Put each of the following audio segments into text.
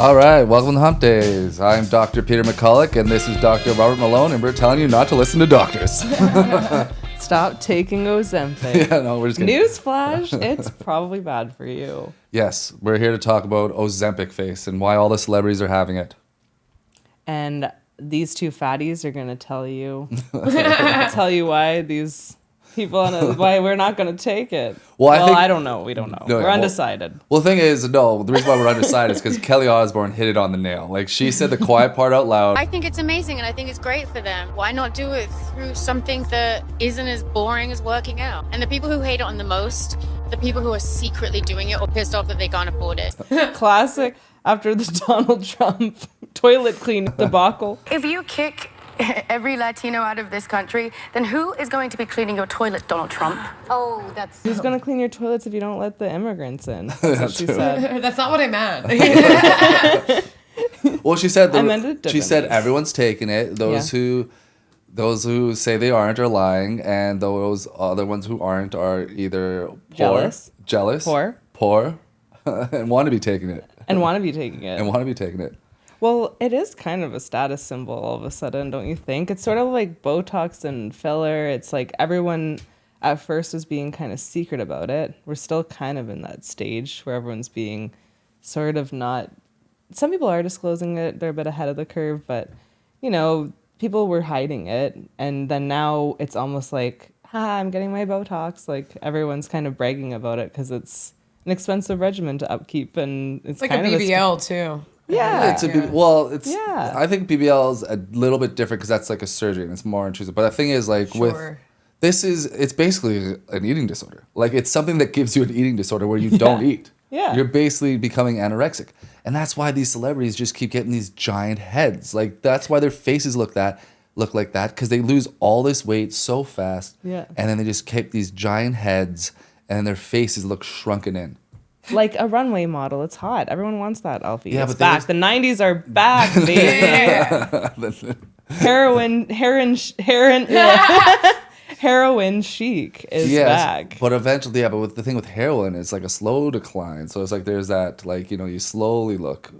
All right, welcome to Humpdays. I'm Dr. Peter McCulloch, and this is Dr. Robert Malone, and we're telling you not to listen to doctors. Stop taking Ozempic. Yeah, no, we're just kidding. Newsflash, it's probably bad for you. Yes, we're here to talk about Ozempic face and why all the celebrities are having it. And these two fatties are going to tell you why these people, why we're not going to take it. Well, I don't know. We don't know. We're undecided. Well, the thing is, no, the reason why we're undecided is because Kelly Osbourne hit it on the nail. Like, she said the quiet part out loud. I think it's amazing and I think it's great for them. Why not do it through something that isn't as boring as working out? And the people who hate it on the most, the people who are secretly doing it or pissed off that they can't afford it. Classic after the Donald Trump toilet cleaning debacle. If you kick every Latino out of this country, then who is going to be cleaning your toilet, Donald Trump? Oh, that's... Who's going to clean your toilets if you don't let the immigrants in? That's what she said. That's not what I meant. Well, she said I meant it she said differently. everyone's taking it. Those who say they aren't are lying, and those other ones who aren't are either jealous, poor, and want to be taking it. And want to be taking it. Well, it is kind of a status symbol all of a sudden, don't you think? It's sort of like Botox and filler. It's like everyone at first was being kind of secret about it. We're still kind of in that stage where everyone's being sort of not... Some people are disclosing it. They're a bit ahead of the curve, but, you know, people were hiding it. And then now it's almost like, I'm getting my Botox. Like, everyone's kind of bragging about it because it's an expensive regimen to upkeep. And it's like kind a of BBL, too. Yeah. I think BBL is a little bit different because that's like a surgery and it's more intrusive. But the thing is, like, it's basically an eating disorder. Like, it's something that gives you an eating disorder where you don't eat. Yeah. You're basically becoming anorexic. And that's why these celebrities just keep getting these giant heads. Like, that's why their faces look like that, because they lose all this weight so fast. Yeah. And then they just keep these giant heads and then their faces look shrunken in. Like a runway model. It's hot. Everyone wants that, Alfie. Yeah, it's but back. The 90s are back, baby. Heroin chic is back. But eventually, but with the thing with heroin, it's like a slow decline. So it's like there's that, like, you know, you slowly look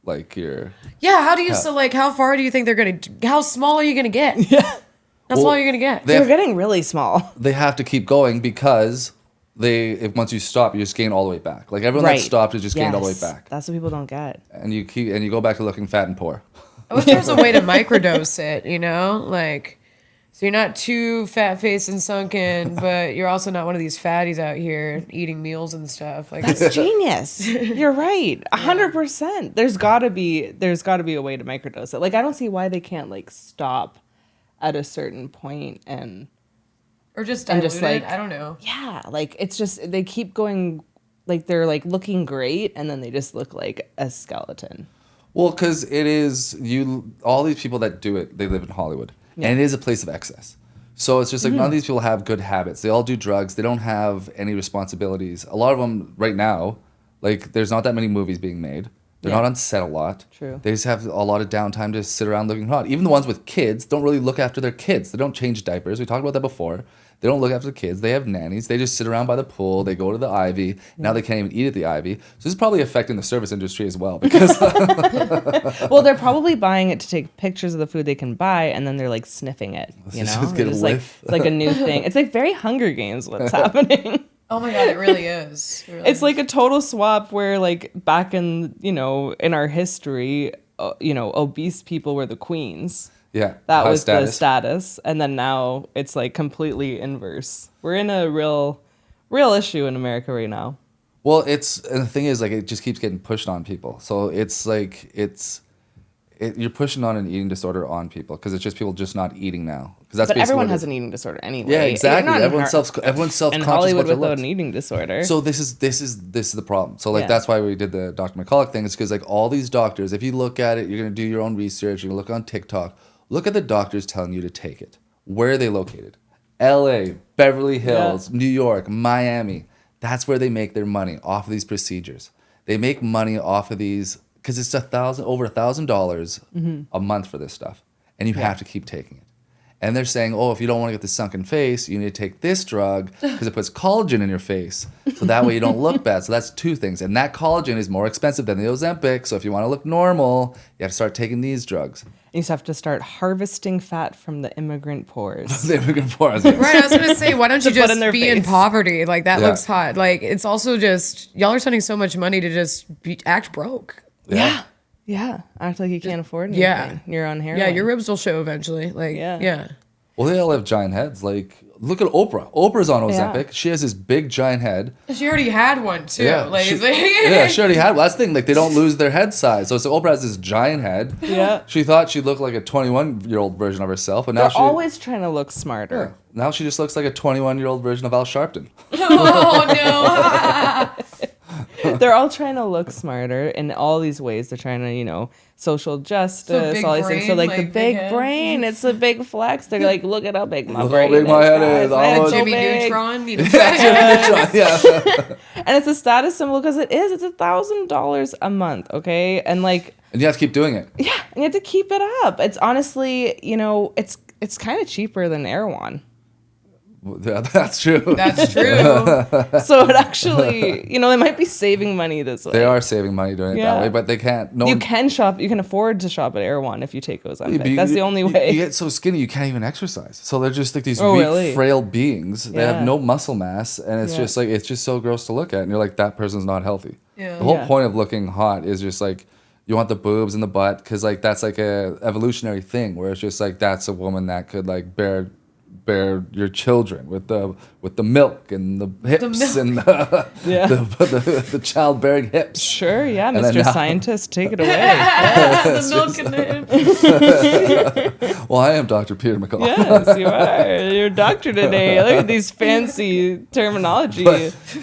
like you're... Yeah, how do you, so like, how far do you think they're going to, how small are you going to get? Yeah. How small are you going to get? They're getting really small. They have to keep going because... once you stop, you just gain all the way back. Like, everyone that stopped is just gained all the way back. That's what people don't get. And you go back to looking fat and poor. I wish there was a way to microdose it, you know? Like, so you're not too fat-faced and sunken, but you're also not one of these fatties out here eating meals and stuff. Like, That's genius. You're right. 100%. There's gotta be a way to microdose it. Like, I don't see why they can't, like, stop at a certain point and... Or just dilute just, like, it. I don't know. Yeah, like, it's just, they keep going, like, they're, like, looking great, and then they just look like a skeleton. Well, because it is, all these people that do it, they live in Hollywood. Yeah. And it is a place of excess. So it's just like, none of these people have good habits. They all do drugs. They don't have any responsibilities. A lot of them right now, like, there's not that many movies being made. They're not on set a lot. True. They just have a lot of downtime to sit around looking hot. Even the ones with kids don't really look after their kids. They don't change diapers. We talked about that before. They don't look after the kids. They have nannies. They just sit around by the pool. They go to the Ivy. Now they can't even eat at the Ivy. So this is probably affecting the service industry as well. Because well, they're probably buying it to take pictures of the food they can buy, and then they're like sniffing it. You know, it's like a new thing. It's like very Hunger Games what's happening. Oh my God, it really is. It's like a total swap where, like, back in, you know, in our history, you know, obese people were the queens. Yeah. That was the status. And then now it's like completely inverse. We're in a real issue in America right now. Well, and the thing is, like, it just keeps getting pushed on people. So it's like, you're pushing on an eating disorder on people because it's just people just not eating now. But everyone has an eating disorder anyway. Yeah, exactly. Everyone's self-conscious in Hollywood without an eating disorder. So this is the problem. So, like, that's why we did the Dr. McCulloch thing. It's because, like, all these doctors, if you look at it, you're going to do your own research. You're going to look on TikTok. Look at the doctors telling you to take it. Where are they located? LA, Beverly Hills, New York, Miami. That's where they make their money, off of these procedures. They make money off of these because it's over $1,000 a month for this stuff, and you have to keep taking it. And they're saying, oh, if you don't want to get the sunken face, you need to take this drug because it puts collagen in your face. So that way you don't look bad. So that's 2 things. And that collagen is more expensive than the Ozempic. So if you want to look normal, you have to start taking these drugs. You just have to start harvesting fat from the immigrant pores. The immigrant pores. Yes. Right, I was going to say, why don't you just be in face. poverty? Like, that looks hot. Like, it's also just, y'all are spending so much money to just act broke. Yeah. Act like you can't afford anything. Yeah. You're on heroin. Yeah, your ribs will show eventually. Like, yeah. Well, they all have giant heads. Like, look at Oprah. Oprah's on Ozempic. Yeah. She has this big giant head. She already had one, too. Yeah, Like, she already had one. That's the thing. Like, they don't lose their head size. So Oprah has this giant head. Yeah. She thought she looked like a 21-year-old version of herself. But now They're always trying to look smarter. Yeah, now she just looks like a 21-year-old version of Al Sharpton. Oh, no. They're all trying to look smarter in all these ways. They're trying to, social justice, all these things. So, like the big brain, it's a big flex. They're like, look at how big my brain is. My head is. My head's so Jimmy big. Neutron. Yeah. And it's a status symbol because it is. It's $1,000 a month, okay? And like, And you have to keep doing it. yeah, and you have to keep it up. It's honestly, it's kind of cheaper than Erewhon. Yeah, that's true. That's true. So it actually, they might be saving money this way. They are saving money doing it that way, but they can't. You can shop. You can afford to shop at Erewhon if you take Ozempic. That's the only way. You get so skinny you can't even exercise. So they're just like these weak, frail beings. They have no muscle mass, and it's just like it's just so gross to look at. And you're like, that person's not healthy. Yeah. The whole point of looking hot is just like you want the boobs and the butt because like that's like a evolutionary thing where it's just like that's a woman that could like bear your children with the milk and the hips and the childbearing hips. Sure, yeah, Mr. Scientist, take it away. The milk and the hips. Well, I am Dr. Peter McCall. Yes, you are. You're a doctor today. Look at these fancy terminology. It's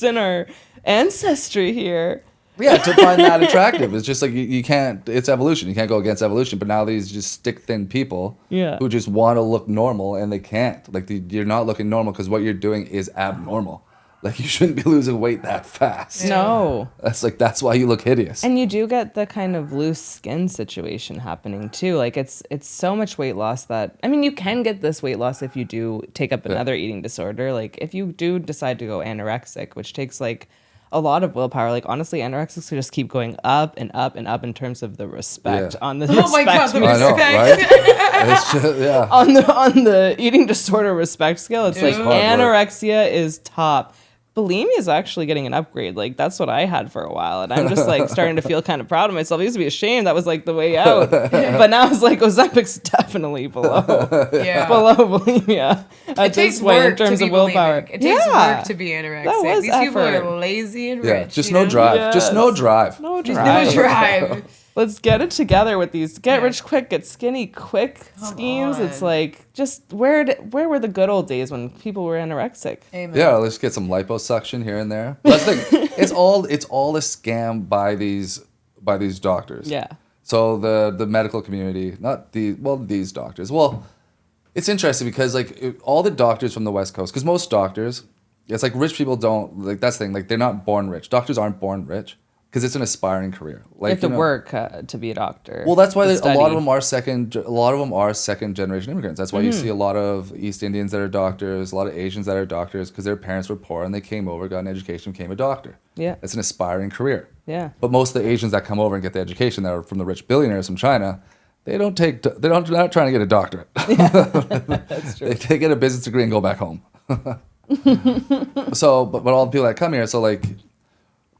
in our ancestry here. Yeah, to find that attractive. It's just like you can't, it's evolution. You can't go against evolution. But now these just stick thin people who just want to look normal and they can't. Like you're not looking normal because what you're doing is abnormal. Like you shouldn't be losing weight that fast. No. That's why you look hideous. And you do get the kind of loose skin situation happening too. Like it's so much weight loss that, you can get this weight loss if you do take up another eating disorder. Like if you do decide to go anorexic, which takes like a lot of willpower. Like honestly, anorexics just keep going up and up and up in terms of the respect on the oh my god, the respect. I know, right? It's just, on the eating disorder respect scale, it's like anorexia is top. Bulimia is actually getting an upgrade. Like that's what I had for a while, and I'm just like starting to feel kind of proud of myself. I used to be ashamed. That was like the way out, but now it's like Ozempic's definitely below bulimia. It takes work in terms of willpower. Bulimic. It takes work to be anorexic. These people are lazy and rich. Just no drive. Yes. Just no drive. No drive. No drive. Let's get it together with these get rich quick, get skinny quick schemes. It's like just where were the good old days when people were anorexic? Amen. Yeah, let's get some liposuction here and there. But that's the thing. It's all a scam by these doctors. Yeah. So the medical community, these doctors. Well, it's interesting because like all the doctors from the West Coast, because most doctors, it's like rich people don't like that's the thing. Like they're not born rich. Doctors aren't born rich. Because it's an aspiring career. Like you have to work to be a doctor. Well, that's why a lot of them are second generation immigrants. That's why you see a lot of East Indians that are doctors, a lot of Asians that are doctors, because their parents were poor and they came over, got an education, became a doctor. Yeah, it's an aspiring career. Yeah, but most of the Asians that come over and get the education that are from the rich billionaires from China, they're not trying to get a doctorate. Yeah, that's true. They get a business degree and go back home. So, but all the people that come here, so like.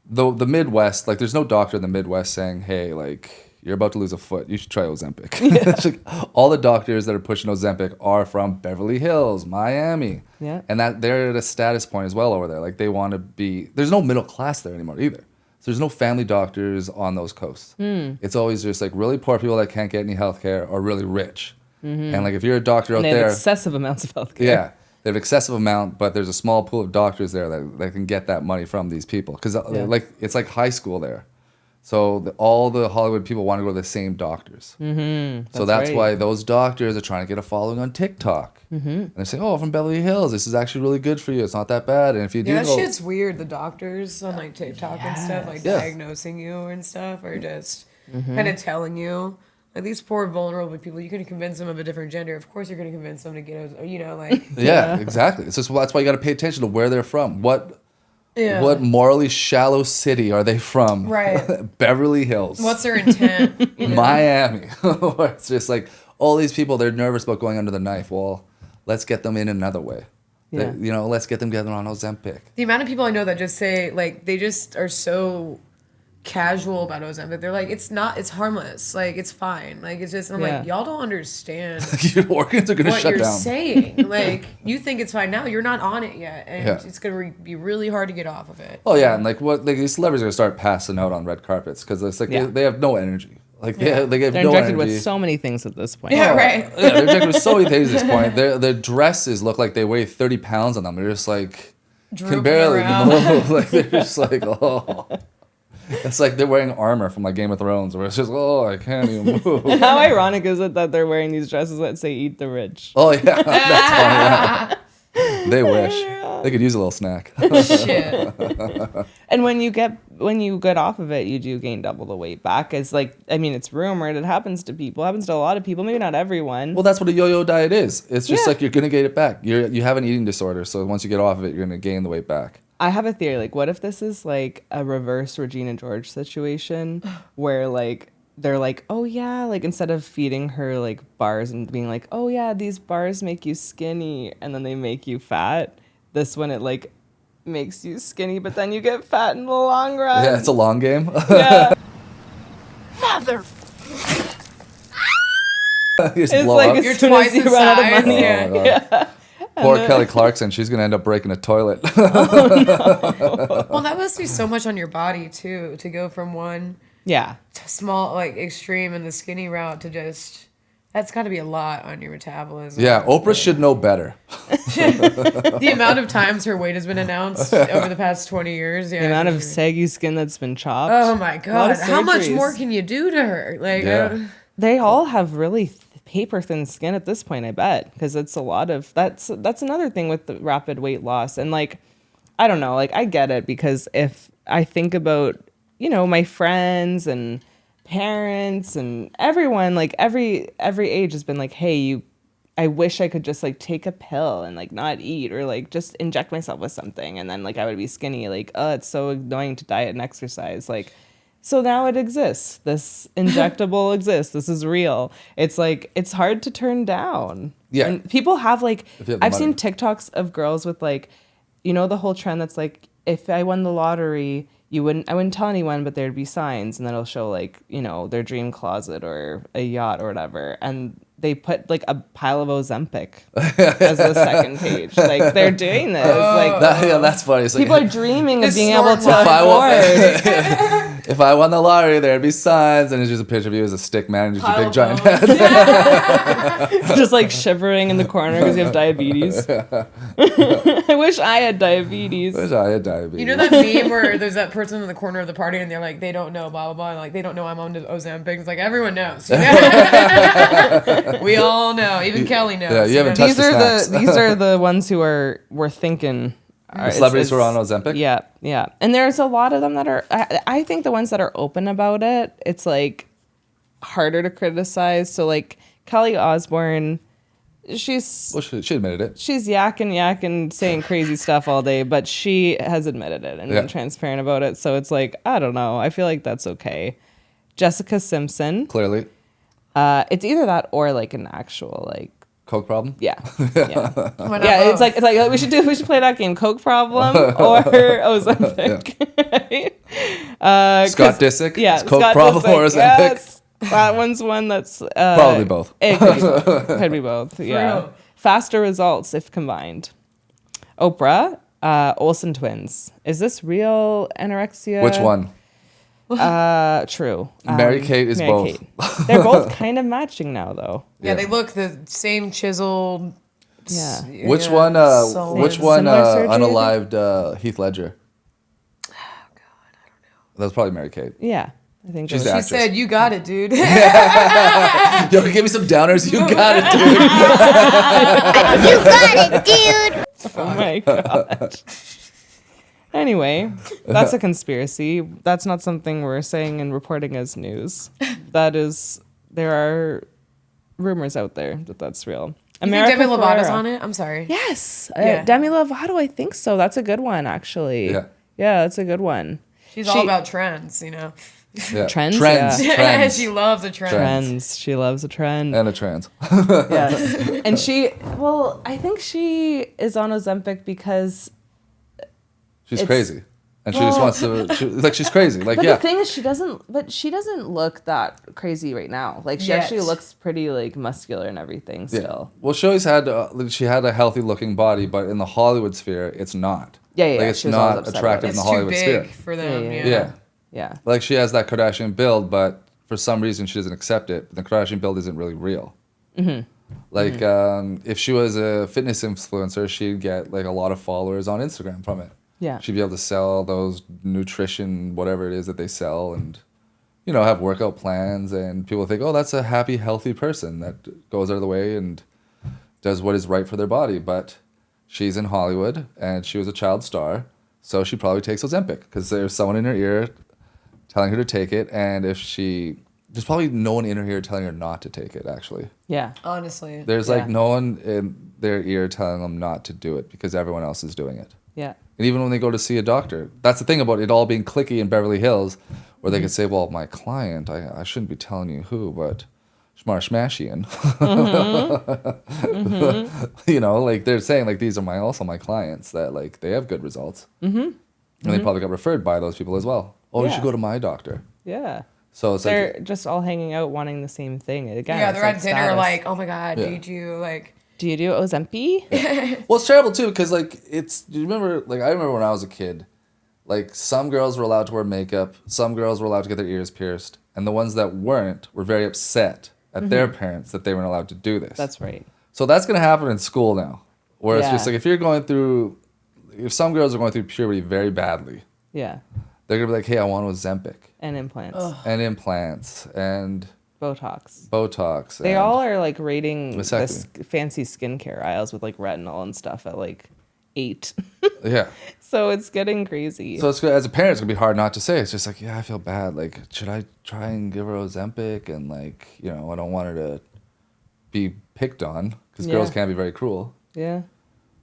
The Midwest, like there's no doctor in the Midwest saying, hey, like you're about to lose a foot, you should try Ozempic. Yeah. Like, all the doctors that are pushing Ozempic are from Beverly Hills, Miami. Yeah. And that they're at a status point as well over there. Like they want to be, there's no middle class there anymore either. So there's no family doctors on those coasts. It's always just like really poor people that can't get any healthcare or really rich. And like if you're a doctor out there. They have excessive amounts of healthcare. Yeah. They have an excessive amount, but there's a small pool of doctors there that can get that money from these people. Because like it's like high school there. So all the Hollywood people want to go to the same doctors. So that's why those doctors are trying to get a following on TikTok. And they say, oh, from Beverly Hills, this is actually really good for you. It's not that bad. And if you do that shit's weird. The doctors on like TikTok and stuff, like diagnosing you and stuff, or just kind of telling you. Like these poor vulnerable people, you can convince them of a different gender. Of course, you're going to convince them to get, like. Yeah, exactly. It's just that's why you got to pay attention to where they're from. What morally shallow city are they from? Right. Beverly Hills. What's their intent? Miami. Where it's just like all these people, they're nervous about going under the knife. Well, let's get them in another way. Yeah. Let's get them together on Ozempic. The amount of people I know that just say, like, they just are so casual about Ozempic. They're like, it's harmless. Like, it's fine. Like, it's just, I'm like, y'all don't understand your organs are going to shut down. What you're saying. Like, you think it's fine now. You're not on it yet. And it's going to be really hard to get off of it. Oh, yeah. And, like, these celebrities are going to start passing out on red carpets because it's like they have no energy. Like, they have they're no energy. injected with so many things at this point. Yeah, right. Yeah, they're injected with so many things at this point. Their dresses look like they weigh 30 pounds on them. They're just like, can barely move. Like, they're just like, oh. It's like they're wearing armor from like Game of Thrones, where it's just, I can't even move. How ironic is it that they're wearing these dresses that say "Eat the Rich"? Oh yeah, that's funny. Yeah. They wish they could use a little snack. Shit. And when you get off of it, you do gain double the weight back. It's like, I mean, it's rumored. It happens to people. It happens to a lot of people. Maybe not everyone. Well, that's what a yo-yo diet is. It's just like you're gonna get it back. You have an eating disorder, so once you get off of it, you're gonna gain the weight back. I have a theory. Like, what if this is like a reverse Regina George situation where like they're like, oh yeah, like instead of feeding her like bars and being like, oh yeah, these bars make you skinny, and then they make you fat. This one, it like makes you skinny, but then you get fat in the long run. Yeah, it's a long game. Yeah. Mother. It's like you're twice the size. Yeah. Poor Kelly Clarkson, she's gonna end up breaking a toilet. Well, that must be so much on your body too, to go from one small, like extreme in the skinny route to just, that's got to be a lot on your metabolism. Yeah, Oprah should know better. The amount of times her weight has been announced over the past 20 years. Yeah, the amount of saggy skin that's been chopped. Oh my God. How much more can you do to her? Like, they all have really paper thin skin at this point, I bet, because it's a lot of that's another thing with the rapid weight loss. And like, I don't know, like I get it, because if I think about, my friends and parents and everyone, like every age has been like, hey, I wish I could just like take a pill and like not eat, or like just inject myself with something and then like I would be skinny. Like, oh, it's so annoying to diet and exercise. Like, so now it exists. This injectable exists. This is real. It's like, it's hard to turn down. Yeah. And people have like, I've money. seen TikToks of girls with like, the whole trend that's like, if I won the lottery, I wouldn't tell anyone, but there'd be signs, and then it'll show like, their dream closet or a yacht or whatever. And they put like a pile of Ozempic as the second page. Like, they're doing this. That's funny. It's like, people are dreaming of being able to afford. If I won the lottery, there'd be signs, and it's just a picture of you as a stick man and just a big giant head. Just like shivering in the corner because you have diabetes. I wish I had diabetes. You know that meme where there's that person in the corner of the party and they're like, they don't know, blah, blah, blah. Like, they don't know I'm on Ozempic. It's like, everyone knows. We all know. Even Kelly knows. Yeah, you haven't touched These are the ones who we're thinking. Celebrities who are on Ozempic? Yeah. And there's a lot of them that are, I think the ones that are open about it, it's like harder to criticize. So like Kylie Osbourne, she admitted it. She's yakking, saying crazy stuff all day, but she has admitted it and been transparent about it. So it's like, I don't know. I feel like that's okay. Jessica Simpson. Clearly. It's either that or like an actual like Coke problem? Yeah. It's like we should play that game. Coke problem or Ozempic. Scott Disick? Yeah. Coke Scott problem Disick, or Ozempic? Yes. That one's one that's probably both. It could be both. Yeah. Faster results if combined. Oprah, Olsen twins. Is this real anorexia? Which one? True. Mary-Kate is both. Kate. They're both kind of matching now, though. Yeah, they look the same chiseled. Yeah. Which one? Which one? Unalived Heath Ledger. Oh God, I don't know. That was probably Mary-Kate. Yeah, I think she said, "You got it, dude." Yo, give me some downers. You got it, dude. You got it, dude. Oh my God. Anyway, that's a conspiracy. That's not something we're saying and reporting as news. That is there are rumors out there that that's real. You think Demi Lovato's on it? I'm sorry. Yes. Demi Lovato, I think so. That's a good one, actually. Yeah. Yeah, that's a good one. She's all about trends, you know. Yeah. Trends. Trends. She loves a trend. Trends. She loves a trend. And a trans. Yes. And I think she is on Ozempic because she's crazy. And she just wants to, she's crazy. Like, but the thing is, she doesn't look that crazy right now. Like, she actually looks pretty, like, muscular and everything still. Well, she always had, she had a healthy looking body, but in the Hollywood sphere, it's not. Yeah. Like, it's not attractive in the Hollywood sphere. It's too big for them, Yeah. Like, she has that Kardashian build, but for some reason, she doesn't accept it. The Kardashian build isn't really real. Mm-hmm. Like, if she was a fitness influencer, she'd get, like, a lot of followers on Instagram from it. Yeah. She'd be able to sell those nutrition, whatever it is that they sell, and, you know, have workout plans. And people think, oh, that's a happy, healthy person that goes out of the way and does what is right for their body. But she's in Hollywood, and she was a child star, so she probably takes Ozempic because there's someone in her ear telling her to take it. And there's probably no one in her ear telling her not to take it, actually. Yeah. Honestly. There's, like, no one in their ear telling them not to do it because everyone else is doing it. Yeah. And even when they go to see a doctor, that's the thing about it all being cliquey in Beverly Hills, where they could say, well, my client, I shouldn't be telling you who, but Schmarshmashian. You know, like, they're saying, like, these are also my clients that, like, they have good results. And they probably got referred by those people as well. Oh, you should go to my doctor. Yeah. So it's they're just all hanging out wanting the same thing. Again, yeah, they're at dinner status. Like, oh my God, do you do Ozempic? Well, it's terrible too because, like, do you remember, like, I remember when I was a kid, like, some girls were allowed to wear makeup, some girls were allowed to get their ears pierced, and the ones that weren't were very upset at their parents that they weren't allowed to do this. That's right. So that's going to happen in school now, where it's just like, if some girls are going through puberty very badly, yeah, they're going to be like, hey, I want Ozempic. And implants. Ugh. And implants. And Botox. They all are, like, rating this fancy skincare aisles with, like, retinol and stuff at, like, 8. Yeah. So it's getting crazy. So as a parent, it's going to be hard not to say. It's just like, yeah, I feel bad. Like, should I try and give her Ozempic? And, like, you know, I don't want her to be picked on because girls can be very cruel. Yeah.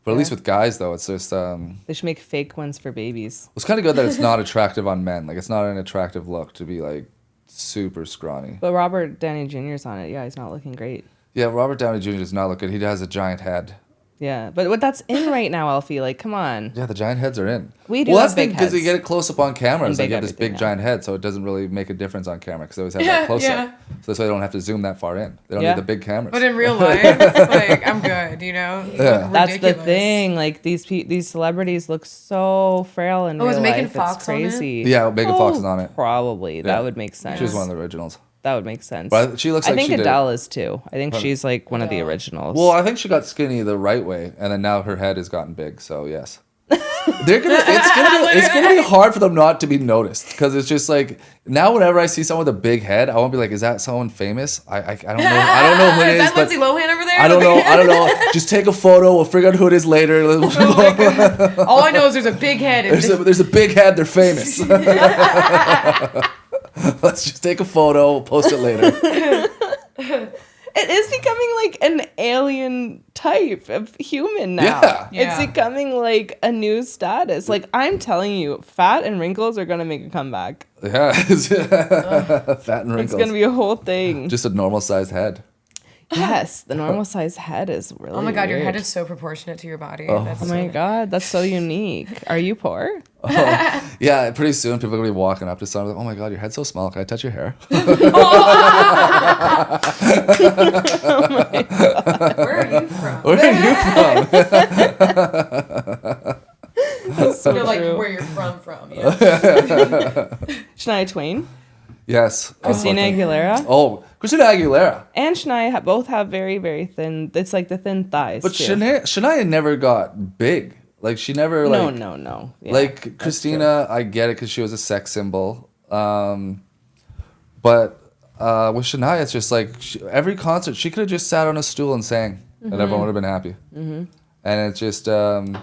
But at least with guys, though, it's just... they should make fake ones for babies. It's kind of good that it's not attractive on men. Like, it's not an attractive look to be, like, super scrawny. But Robert Downey Jr.'s on it. Yeah, he's not looking great. Yeah, Robert Downey Jr. does not look good. He has a giant head. Yeah, but what that's in right now, Alfie. Like, come on. Yeah, the giant heads are in. We do have big heads. Because you get it close up on camera. It's like you have this big giant head, so it doesn't really make a difference on camera because they always have that close up. So that's why they don't have to zoom that far in. They don't need the big cameras. But in real life, like, I'm good, you know? Yeah. That's the thing. Like, these celebrities look so frail in real life. Megan Fox it's crazy. On it? Yeah, Megan Fox is on it. Probably. That would make sense. She was one of the originals. That would make sense. But she looks like I think Adele is too. I think she's like one of the originals. Well, I think she got skinny the right way, and then now her head has gotten big. So yes, it's gonna be hard for them not to be noticed because it's just like now whenever I see someone with a big head, I won't be like, is that someone famous? I don't know. I don't know who it is. Is that Lindsay Lohan over there? I don't know. Just take a photo. We'll figure out who it is later. All I know is there's a big head. There's a big head. They're famous. Let's just take a photo. We'll post it later. It is becoming like an alien type of human now. Yeah. It's becoming like a new status. Like, I'm telling you, fat and wrinkles are going to make a comeback. Yeah. Fat and wrinkles. It's going to be a whole thing. Just a normal sized head. Yes, the normal size head is really Oh my God, weird. Your head is so proportionate to your body. Oh, my God, that's so unique. Are you poor? Yeah, pretty soon people are going to be walking up to someone like, oh my God, your head's so small. Can I touch your hair? Oh my God. Where are you from? That's so true. Like where you're from, yeah. Shania Twain? Yes. Christina Aguilera? Oh, Christina Aguilera. And Shania both have very, very thin, it's like the thin thighs. But too. Shania never got big. Like, she never, like... No. Yeah, like, Christina, I get it because she was a sex symbol. But with Shania, it's just like, every concert, she could have just sat on a stool and sang, and everyone would have been happy. Mm-hmm. And it's just... and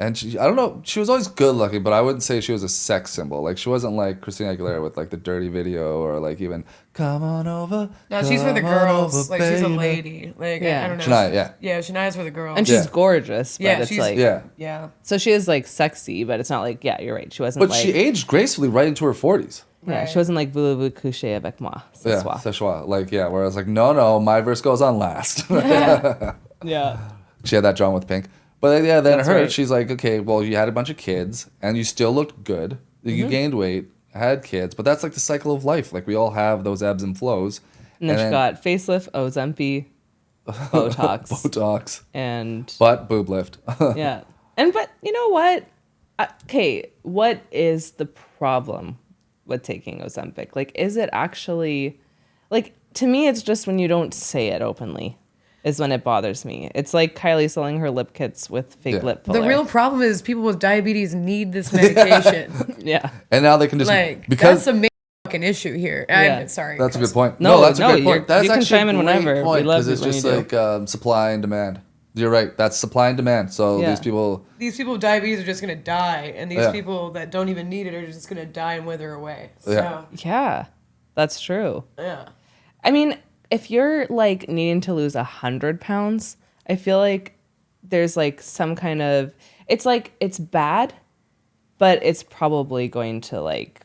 And I don't know, she was always good looking, but I wouldn't say she was a sex symbol. Like, she wasn't like Christina Aguilera with like the dirty video or like even come on over. No, she's for the girls. Like, she's a lady. Like, I don't know. Shania, yeah. Yeah, Shania's for the girls. And she's gorgeous, but it's like... Yeah. So she is like sexy, but it's not like, yeah, you're right. She wasn't But like... she aged gracefully right into her 40s. Yeah, she wasn't like voulez-vous coucher avec moi. Yeah, ce soir. Like, yeah, where I was like, no, my verse goes on last. Yeah. She had that drawn with pink. But yeah, then That's she's like, okay, well, you had a bunch of kids and you still looked good. You gained weight, had kids, but that's like the cycle of life. Like, we all have those ebbs and flows. And then she got facelift, Ozempic, Botox. And... boob lift. Yeah. But you know what? Okay, what is the problem with taking Ozempic? Like, is it actually... Like, to me, it's just when you don't say it openly is when it bothers me. It's like Kylie selling her lip kits with fake lip filler. The real problem is people with diabetes need this medication. Yeah. And now they can just... Like, because that's a fucking issue here. I'm sorry. That's a good point. No, that's a great point. That's you can actually chime in whenever. Point, we love because it's just like supply and demand. You're right. That's supply and demand. So these people with diabetes are just going to die. And these people that don't even need it are just going to die and wither away. So. Yeah, that's true. Yeah. I mean... If you're like needing to lose 100 pounds, I feel like there's like some kind of, it's like, it's bad, but it's probably going to like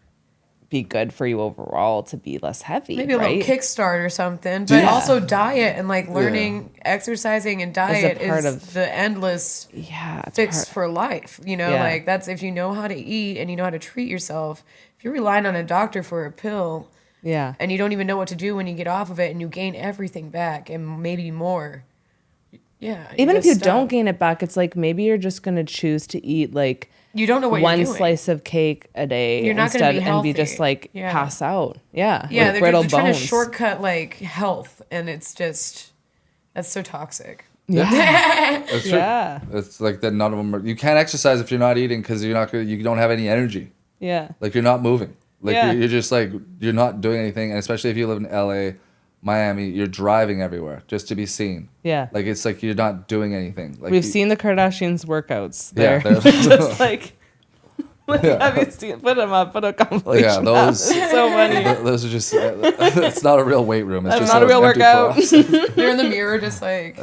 be good for you overall to be less heavy. Maybe a little kickstart or something, but also diet and like learning, exercising and diet is the endless fix for life. You know, like that's if you know how to eat and you know how to treat yourself. If you're relying on a doctor for a pill, and you don't even know what to do when you get off of it and you gain everything back and maybe more. Yeah. Even if you don't gain it back, it's like maybe you're just going to choose to eat like you don't know what one you're doing. Slice of cake a day you're not instead be and be just like pass out. Yeah. Yeah, they're trying to shortcut like health and it's just that's so toxic. Yeah. It's true. Yeah. It's like that none of them are, you can't exercise if you're not eating because you don't have any energy. Yeah. Like you're not moving. Like you're just like you're not doing anything, and especially if you live in LA, Miami, you're driving everywhere just to be seen. Yeah. Like it's like you're not doing anything. Like we've seen the Kardashians' workouts. They're just like have you seen? Put them up. Put a compilation. Yeah, those so funny. Those are just. It's not a real weight room. It's just not a real workout. They're in the mirror, just like.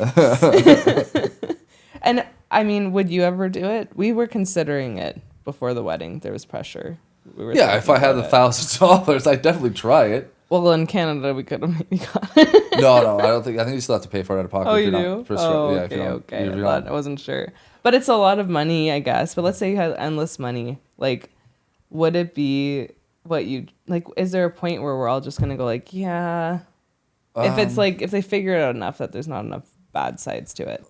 And I mean, would you ever do it? We were considering it before the wedding. There was pressure. If I had $1,000, I'd definitely try it. Well, in Canada, we could have maybe got it. No, I don't think. I think you still have to pay for it out of pocket. Oh, you do? Okay. I wasn't sure. But it's a lot of money, I guess. But let's say you had endless money. Like, would it be what you like? Is there a point where we're all just gonna go like, yeah? If it's like if they figure it out enough that there's not enough bad sides to it.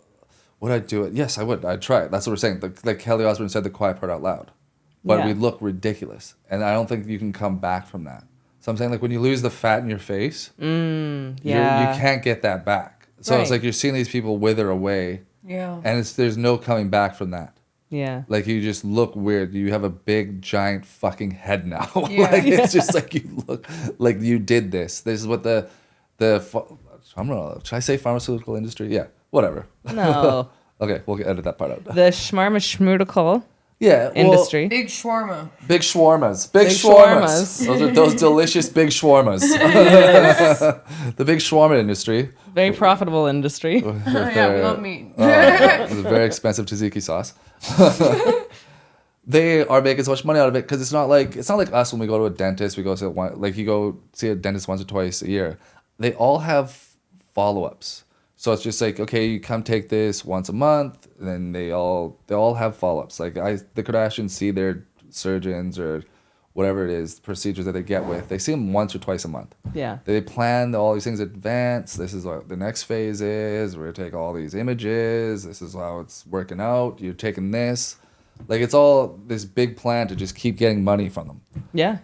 Would I do it? Yes, I would. I'd try it. That's what we're saying. Like Kelly Osbourne said, the quiet part out loud. But we look ridiculous. And I don't think you can come back from that. So I'm saying, like, when you lose the fat in your face, you can't get that back. So it's like you're seeing these people wither away. Yeah. And there's no coming back from that. Yeah. Like, you just look weird. You have a big, giant fucking head now. It's just like you look like you did this. This is what I don't know. Should I say pharmaceutical industry? Yeah. Whatever. No. Okay, we'll edit that part out. The schmarma-schmoodical. Industry. Big shawarma. Big shawarmas. Big shawarmas. Those are those delicious big shawarmas. The big shawarma industry. Very profitable industry. We love meat. It's very expensive tzatziki sauce. They are making so much money out of it because it's not like us when we go to a dentist. We go to you go see a dentist once or twice a year. They all have follow-ups. So it's just like, okay, you come take this once a month, and then they all have follow-ups. Like the Kardashians see their surgeons or whatever it is, procedures that they get with. They see them once or twice a month. Yeah. They plan all these things in advance. This is what the next phase is. We're gonna take all these images. This is how it's working out. You're taking this. Like it's all this big plan to just keep getting money from them. Yeah.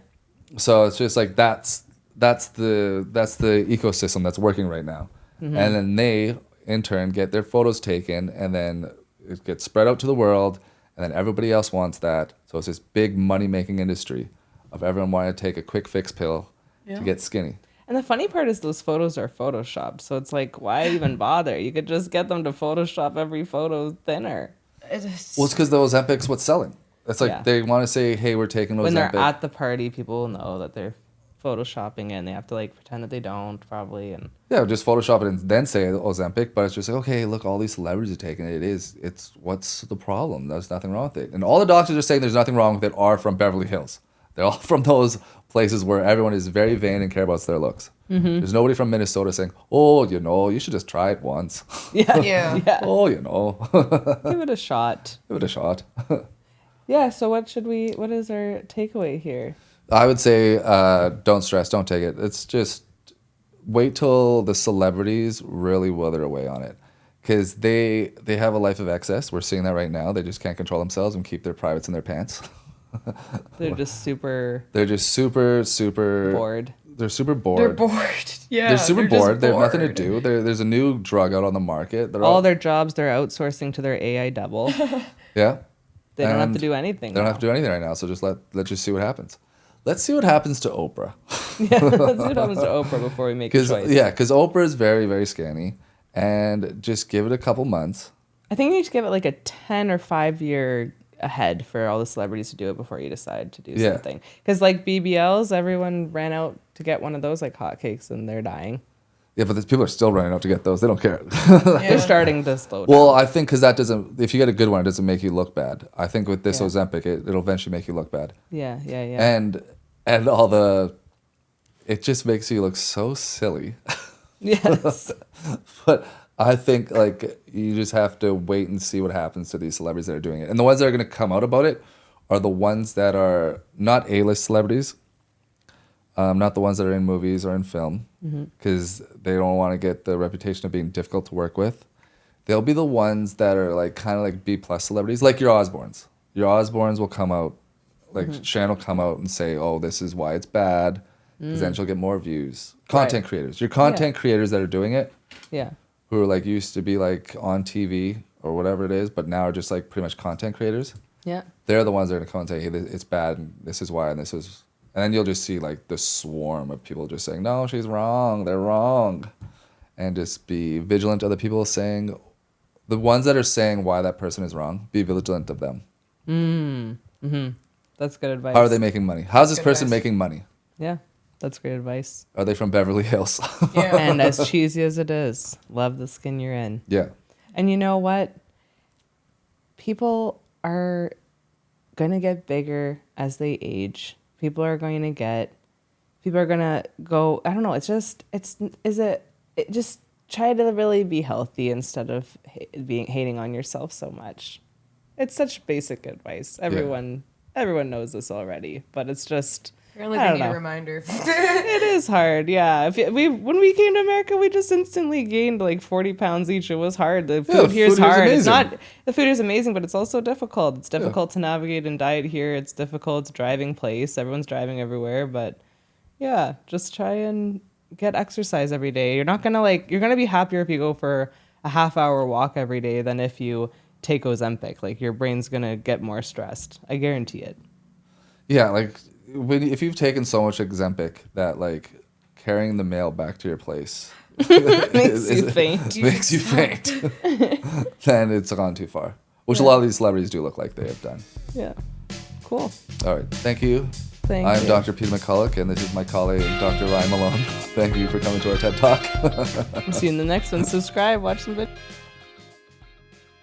So it's just like that's the ecosystem that's working right now. Mm-hmm. And then they, in turn, get their photos taken, and then it gets spread out to the world, and then everybody else wants that. So it's this big money-making industry of everyone wanting to take a quick fix pill to get skinny. And the funny part is those photos are photoshopped. So it's like, why even bother? You could just get them to Photoshop every photo thinner. it's because the Ozempic's what's selling. It's like they want to say, hey, we're taking Ozempic. When they're at the party, people will know that they're photoshopping it, and they have to like pretend that they don't, probably. And yeah, just Photoshop it and then say Ozempic, but it's just like, okay, look, all these celebrities are taking it. It's what's the problem? There's nothing wrong with it. And all the doctors are saying there's nothing wrong with it are from Beverly Hills. They're all from those places where everyone is very vain and care about their looks. Mm-hmm. There's nobody from Minnesota saying, oh, you should just try it once. Yeah. Oh, Give it a shot. Give it a shot. Yeah, so what is our takeaway here? I would say don't stress, don't take it. It's just wait till the celebrities really wither away on it. Because they have a life of excess. We're seeing that right now. They just can't control themselves and keep their privates in their pants. They're just super bored. They're super bored. They're bored. Yeah. They're super bored. They have nothing to do. There's a new drug out on the market. All their jobs they're outsourcing to their AI double. Yeah. They don't have to do anything. They don't have to do anything right now. So just let's just see what happens. Let's see what happens to Oprah. Yeah, let's see what happens to Oprah before we make a choice. Yeah, because Oprah is very, very scanny. And just give it a couple months. I think you need to give it like a 10 or 5 year ahead for all the celebrities to do it before you decide to do something. Because like BBLs, everyone ran out to get one of those like hotcakes and they're dying. Yeah, but people are still running out to get those. They don't care. They're starting to slow down. Well, I think because if you get a good one, it doesn't make you look bad. I think with this Ozempic, it'll eventually make you look bad. Yeah. And it just makes you look so silly. Yes. But I think like you just have to wait and see what happens to these celebrities that are doing it. And the ones that are going to come out about it are the ones that are not A-list celebrities, not the ones that are in movies or in film, because they don't want to get the reputation of being difficult to work with. They'll be the ones that are like kind of like B+ celebrities, like your Osbournes. Your Osbournes will come out, like Sharon will come out and say, oh, this is why it's bad, because then she'll get more views. Content creators. Your content creators that are doing it. Yeah. Who are like used to be like on TV or whatever it is, but now are just like pretty much content creators. Yeah. They're the ones that are gonna come and say, hey, it's bad, and this is why, and this is, and then you'll just see like the swarm of people just saying, no, she's wrong, they're wrong, and just be vigilant of the people saying, the ones that are saying why that person is wrong, be vigilant of them. Mm-hmm. That's good advice. How are they making money? How's this person making money? Yeah. That's great advice. Are they from Beverly Hills? Yeah. And as cheesy as it is, love the skin you're in. Yeah. And you know what? People are going to get bigger as they age. People are going to go, I don't know, just try to really be healthy instead of hating on yourself so much. It's such basic advice. Everyone knows this already, but it's just... Really, they need a reminder. It is hard, yeah. When we came to America, we just instantly gained like 40 pounds each. It was hard. The food here is hard. The food is amazing, but it's also difficult. It's difficult to navigate and diet here. It's difficult. It's driving place. Everyone's driving everywhere, but yeah, just try and get exercise every day. You're gonna be happier if you go for a half-hour walk every day than if you take Ozempic. Like your brain's gonna get more stressed. I guarantee it. Yeah, like. If you've taken so much Ozempic that like carrying the mail back to your place makes you faint, then it's gone too far. Which a lot of these celebrities do look like they have done. Yeah, cool. All right, thank you. I'm Dr. Peter McCulloch, and this is my colleague, Dr. Ryan Malone. Thank you for coming to our TED Talk. See you in the next one. Subscribe, watch some videos.